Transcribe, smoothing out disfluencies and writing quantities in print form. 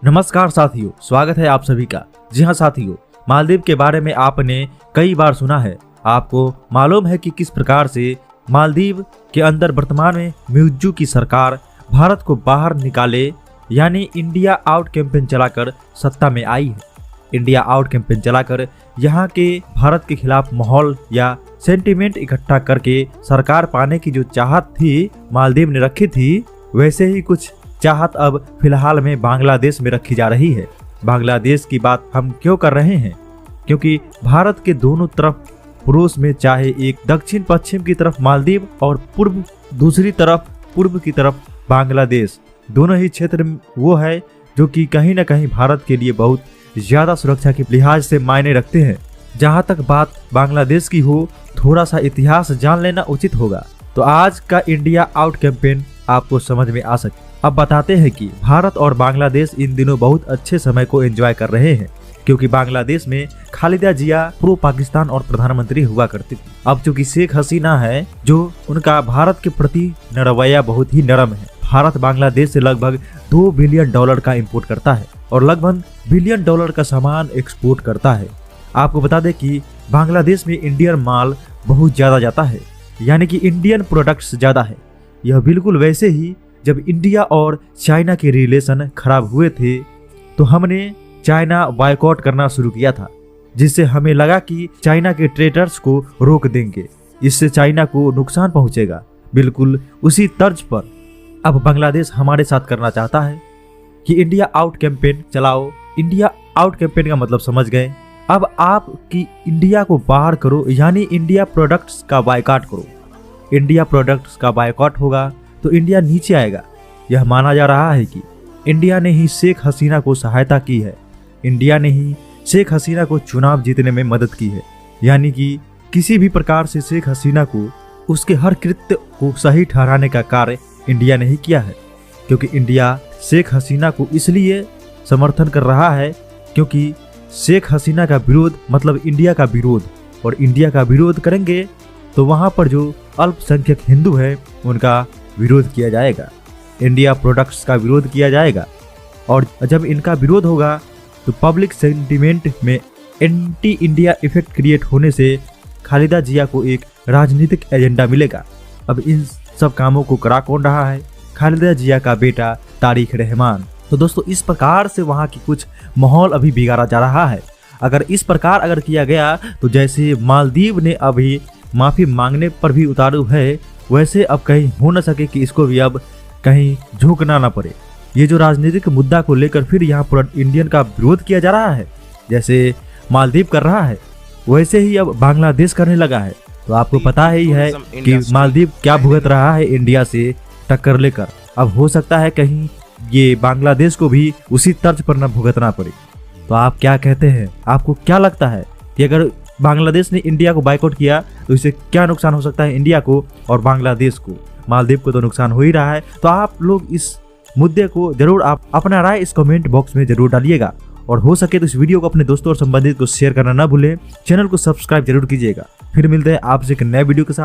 नमस्कार साथियों, स्वागत है आप सभी का। जी हाँ साथियों, मालदीव के बारे में आपने कई बार सुना है। आपको मालूम है कि किस प्रकार से मालदीव के अंदर वर्तमान में म्यूजू की सरकार भारत को बाहर निकाले यानी इंडिया आउट कैंपेन चलाकर सत्ता में आई है। इंडिया आउट कैंपेन चलाकर यहाँ के भारत के खिलाफ माहौल या सेंटीमेंट इकट्ठा करके सरकार पाने की जो चाहत थी मालदीव ने रखी थी, वैसे ही कुछ चाहत अब फिलहाल में बांग्लादेश में रखी जा रही है। बांग्लादेश की बात हम क्यों कर रहे हैं? क्योंकि भारत के दोनों तरफ पड़ोस में, चाहे एक दक्षिण पश्चिम की तरफ मालदीव और दूसरी तरफ पूर्व की तरफ बांग्लादेश, दोनों ही क्षेत्र वो है जो कि कहीं न कहीं भारत के लिए बहुत ज्यादा सुरक्षा के लिहाज से मायने रखते हैं। जहां तक बात बांग्लादेश की हो, थोड़ा सा इतिहास जान लेना उचित होगा, तो आज का इंडिया आउट कैंपेन आपको समझ में आ सके। अब बताते हैं कि भारत और बांग्लादेश इन दिनों बहुत अच्छे समय को एंजॉय कर रहे हैं, क्योंकि बांग्लादेश में खालिदा जिया प्रो पाकिस्तान और प्रधानमंत्री हुआ करती थी। अब चूंकि शेख हसीना है, जो उनका भारत के प्रति रवैया बहुत ही नरम है। भारत बांग्लादेश से लगभग $2 बिलियन का इंपोर्ट करता है और लगभग $1 बिलियन का सामान एक्सपोर्ट करता है। आपको बता दें कि बांग्लादेश में इंडियन माल बहुत ज्यादा जाता है, यानी कि इंडियन प्रोडक्ट्स ज्यादा है। यह बिल्कुल वैसे ही जब इंडिया और चाइना के रिलेशन खराब हुए थे तो हमने चाइना बॉयकॉट करना शुरू किया था, जिससे हमें लगा कि चाइना के ट्रेडर्स को रोक देंगे, इससे चाइना को नुकसान पहुंचेगा। बिल्कुल उसी तर्ज पर अब बांग्लादेश हमारे साथ करना चाहता है कि इंडिया आउट कैंपेन चलाओ। इंडिया आउट कैंपेन का मतलब समझ गए। अब आप कि इंडिया को बाहर करो, यानी इंडिया प्रोडक्ट्स का बायकॉट करो। इंडिया प्रोडक्ट्स का बायकॉट होगा तो इंडिया नीचे आएगा। यह माना जा रहा है कि इंडिया ने ही शेख हसीना को सहायता की है, इंडिया ने ही शेख हसीना को चुनाव जीतने में मदद की है, यानी कि किसी भी प्रकार से शेख हसीना को उसके हर कृत्य को सही ठहराने का कार्य इंडिया ने ही किया है। क्योंकि इंडिया शेख हसीना को इसलिए समर्थन कर रहा है क्योंकि शेख हसीना का विरोध मतलब इंडिया का विरोध, और इंडिया का विरोध करेंगे तो वहां पर जो अल्पसंख्यक हिंदू है उनका विरोध किया जाएगा, इंडिया प्रोडक्ट्स का विरोध किया जाएगा। और जब इनका विरोध होगा तो पब्लिक सेंटीमेंट में एंटी इंडिया इफेक्ट क्रिएट होने से खालिदा जिया को एक राजनीतिक एजेंडा मिलेगा। अब इन सब कामों को करा कौन रहा है? खालिदा जिया का बेटा तारिक रहमान। तो दोस्तों, इस प्रकार से वहाँ की कुछ माहौल अभी बिगाड़ा जा रहा है। अगर इस प्रकार किया गया तो जैसे मालदीव ने अभी माफी मांगने पर भी उतारू है, वैसे अब कहीं हो न सके कि इसको भी अब कहीं झुकना ना पड़े। ये जो राजनीतिक मुद्दा को लेकर फिर यहाँ पर इंडियन का विरोध किया जा रहा है, जैसे मालदीव कर रहा है वैसे ही अब बांग्लादेश करने लगा है। तो आपको पता ही है कि मालदीव क्या भुगत रहा है इंडिया से टक्कर लेकर। अब हो सकता है कहीं ये बांग्लादेश को भी उसी तर्ज पर न भुगतना पड़े। तो आप क्या कहते हैं? आपको क्या लगता है कि अगर बांग्लादेश ने इंडिया को बायकॉट किया तो इससे क्या नुकसान हो सकता है इंडिया को और बांग्लादेश को? मालदीव को तो नुकसान हो ही रहा है। तो आप लोग इस मुद्दे को जरूर आप अपना राय इस कमेंट बॉक्स में जरूर डालिएगा, और हो सके तो इस वीडियो को अपने दोस्तों और संबंधित को शेयर करना ना भूलें। चैनल को सब्सक्राइब जरूर कीजिएगा। फिर मिलते हैं आपसे एक नए वीडियो के साथ।